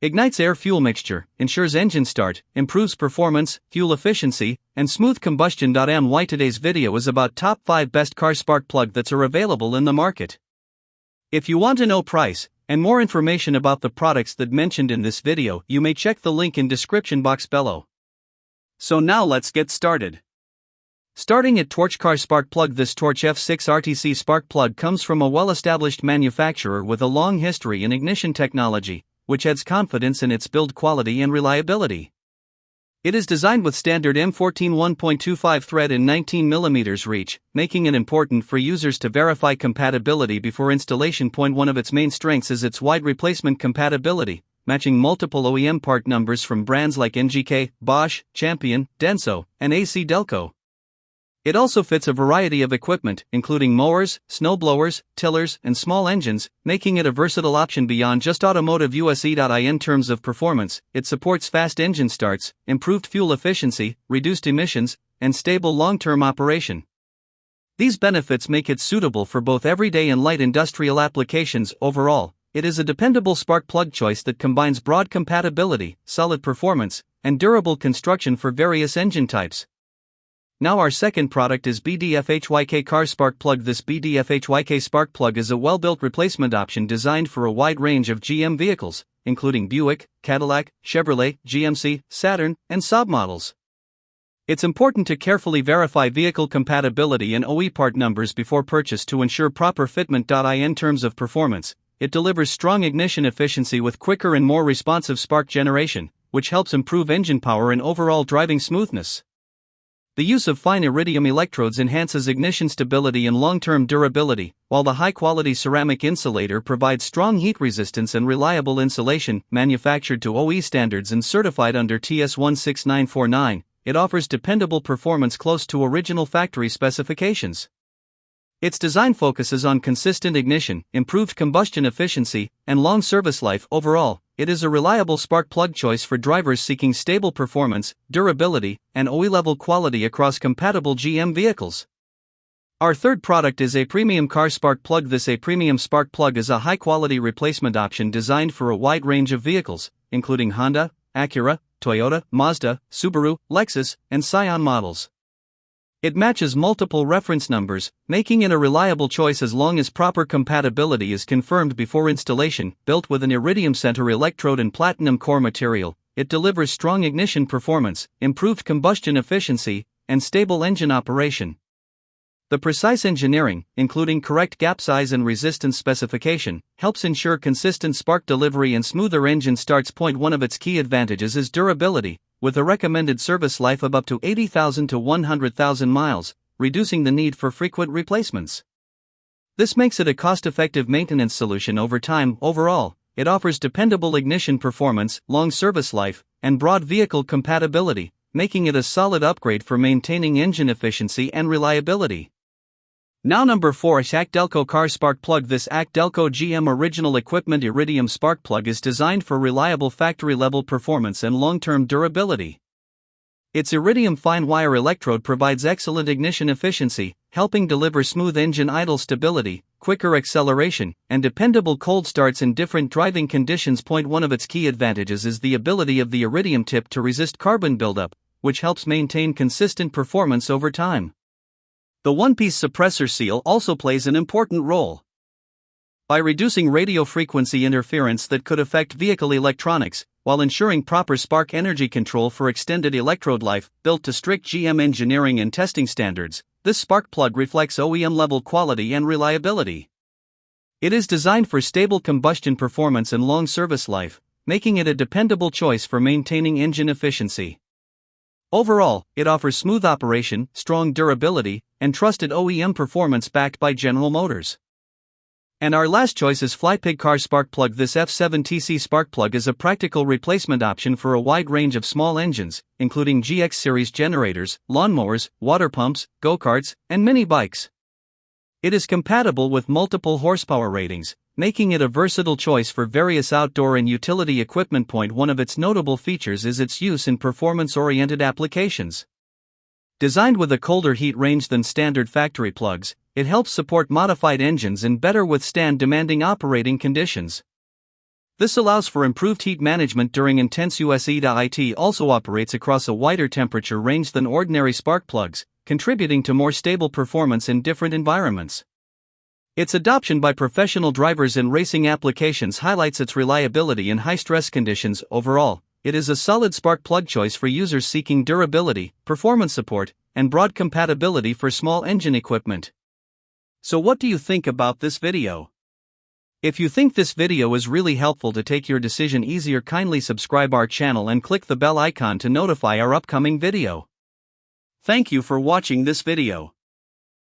Ignites air-fuel mixture, ensures engine start, improves performance, fuel efficiency, and smooth combustion. My today's video is about top 5 best car spark plug that are available in the market. If you want to know price and more information about the products that mentioned in this video, you may check the link in description box below. So now let's get started. Starting at Torch Car Spark Plug. This Torch F6 RTC spark plug comes from a well-established manufacturer with a long history in ignition technology, which adds confidence in its build quality and reliability. It is designed with standard M14 1.25 thread and 19mm reach, making it important for users to verify compatibility before installation. One of its main strengths is its wide replacement compatibility, matching multiple OEM part numbers from brands like NGK, Bosch, Champion, Denso, and ACDelco. It also fits a variety of equipment, including mowers, snowblowers, tillers, and small engines, making it a versatile option beyond just automotive use. In terms of performance, it supports fast engine starts, improved fuel efficiency, reduced emissions, and stable long-term operation. These benefits make it suitable for both everyday and light industrial applications. Overall, it is a dependable spark plug choice that combines broad compatibility, solid performance, and durable construction for various engine types. Now our second product is Bdfhyk car spark plug. This Bdfhyk spark plug is a well-built replacement option designed for a wide range of GM vehicles, including Buick, Cadillac, Chevrolet, GMC, Saturn, and Saab models. It's important to carefully verify vehicle compatibility and OE part numbers before purchase to ensure proper fitment. In terms of performance, it delivers strong ignition efficiency with quicker and more responsive spark generation, which helps improve engine power and overall driving smoothness. The use of fine iridium electrodes enhances ignition stability and long-term durability, while the high-quality ceramic insulator provides strong heat resistance and reliable insulation. Manufactured to OE standards and certified under TS 16949, it offers dependable performance close to original factory specifications. Its design focuses on consistent ignition, improved combustion efficiency, and long service life. Overall, it is a reliable spark plug choice for drivers seeking stable performance, durability, and OE-level quality across compatible GM vehicles. Our third product is a premium car spark plug. This premium spark plug is a high-quality replacement option designed for a wide range of vehicles, including Honda, Acura, Toyota, Mazda, Subaru, Lexus, and Scion models. It matches multiple reference numbers, making it a reliable choice as long as proper compatibility is confirmed before installation. Built with an iridium center electrode and platinum core material, it delivers strong ignition performance, improved combustion efficiency, and stable engine operation. The precise engineering, including correct gap size and resistance specification, helps ensure consistent spark delivery and smoother engine starts. One of its key advantages is durability, with a recommended service life of up to 80,000 to 100,000 miles, reducing the need for frequent replacements. This makes it a cost-effective maintenance solution over time. Overall, it offers dependable ignition performance, long service life, and broad vehicle compatibility, making it a solid upgrade for maintaining engine efficiency and reliability. Now number 4 is ACDelco car spark plug. This ACDelco GM original equipment iridium spark plug is designed for reliable factory-level performance and long-term durability. Its iridium fine wire electrode provides excellent ignition efficiency, helping deliver smooth engine idle stability, quicker acceleration, and dependable cold starts in different driving conditions. One of its key advantages is the ability of the iridium tip to resist carbon buildup, which helps maintain consistent performance over time. The one-piece suppressor seal also plays an important role. By reducing radio frequency interference that could affect vehicle electronics, while ensuring proper spark energy control for extended electrode life. Built to strict GM engineering and testing standards, this spark plug reflects OEM-level quality and reliability. It is designed for stable combustion performance and long service life, making it a dependable choice for maintaining engine efficiency. Overall, it offers smooth operation, strong durability, and trusted OEM performance backed by General Motors. And our last choice is Flypig car spark plug. This F7TC spark plug is a practical replacement option for a wide range of small engines, including GX series generators, lawnmowers, water pumps, go-karts, and mini bikes. It is compatible with multiple horsepower ratings, making it a versatile choice for various outdoor and utility equipment. One of its notable features is its use in performance-oriented applications. Designed with a colder heat range than standard factory plugs, it helps support modified engines and better withstand demanding operating conditions. This allows for improved heat management during intense use. It also operates across a wider temperature range than ordinary spark plugs, contributing to more stable performance in different environments. Its adoption by professional drivers in racing applications highlights its reliability in high-stress conditions. Overall, it is a solid spark plug choice for users seeking durability, performance support, and broad compatibility for small engine equipment. So what do you think about this video? If you think this video is really helpful to take your decision easier, kindly subscribe our channel and click the bell icon to notify our upcoming video. Thank you for watching this video.